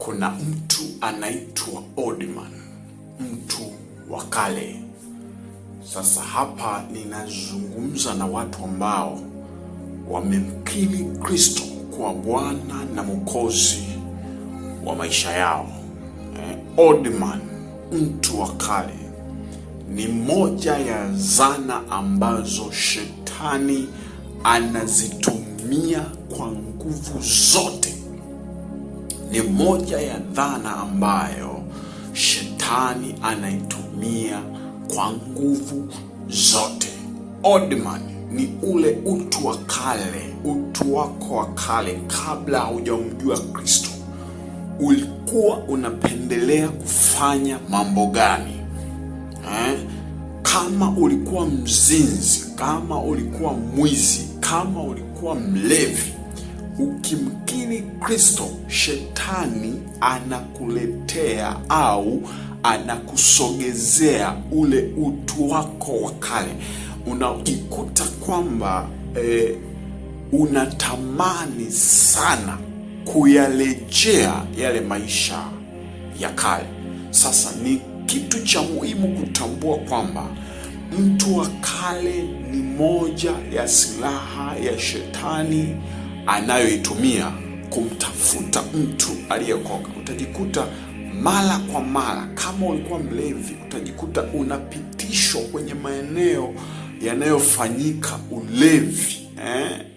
Kuna mtu anaitwa Oldman, mtu wa kale. Sasa hapa ninazungumza na watu ambao wamemkiri Kristo kwa Bwana na Mwokozi wa maisha yao. Oldman, mtu wa kale, ni moja ya zana ambazo shetani anazitumia kwa nguvu zote. Ni moja ya dhana ambayo shetani anaitumia kwa nguvu zote. Oldman ni ule utu wa kale, utu wako wa kale kabla hujamjua Kristo. Ulikuwa unapendelea kufanya mambo gani? Kama ulikuwa mzinzi, kama ulikuwa mwizi, kama ulikuwa mlevi, ukimkiri Kristo, shetani anakuletea au anakusogezea ule utu wako wa kale. Unajikuta kwamba unatamani sana kuyarejea yale maisha ya kale. Sasa ni kitu cha muhimu kutambua kwamba mtu wa kale ni moja ya silaha ya shetani anayoitumia kumtafuta mtu aliyeokoka. Utajikuta mara kwa mara, kama ulikuwa mlevi, utajikuta unapitishwa kwenye maeneo yanayofanyika ulevi.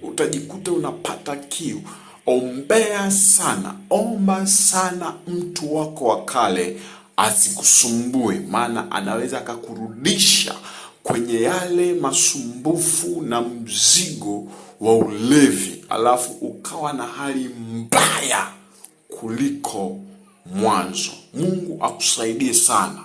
Utajikuta unapata kiu. Ombea sana, omba sana mtu wako wa kale asikusumbue, maana anaweza akakurudisha kwenye yale masumbufu na mzigo wa ulevi, alafu ukawa na hali mbaya kuliko mwanzo. Mungu akusaidie sana.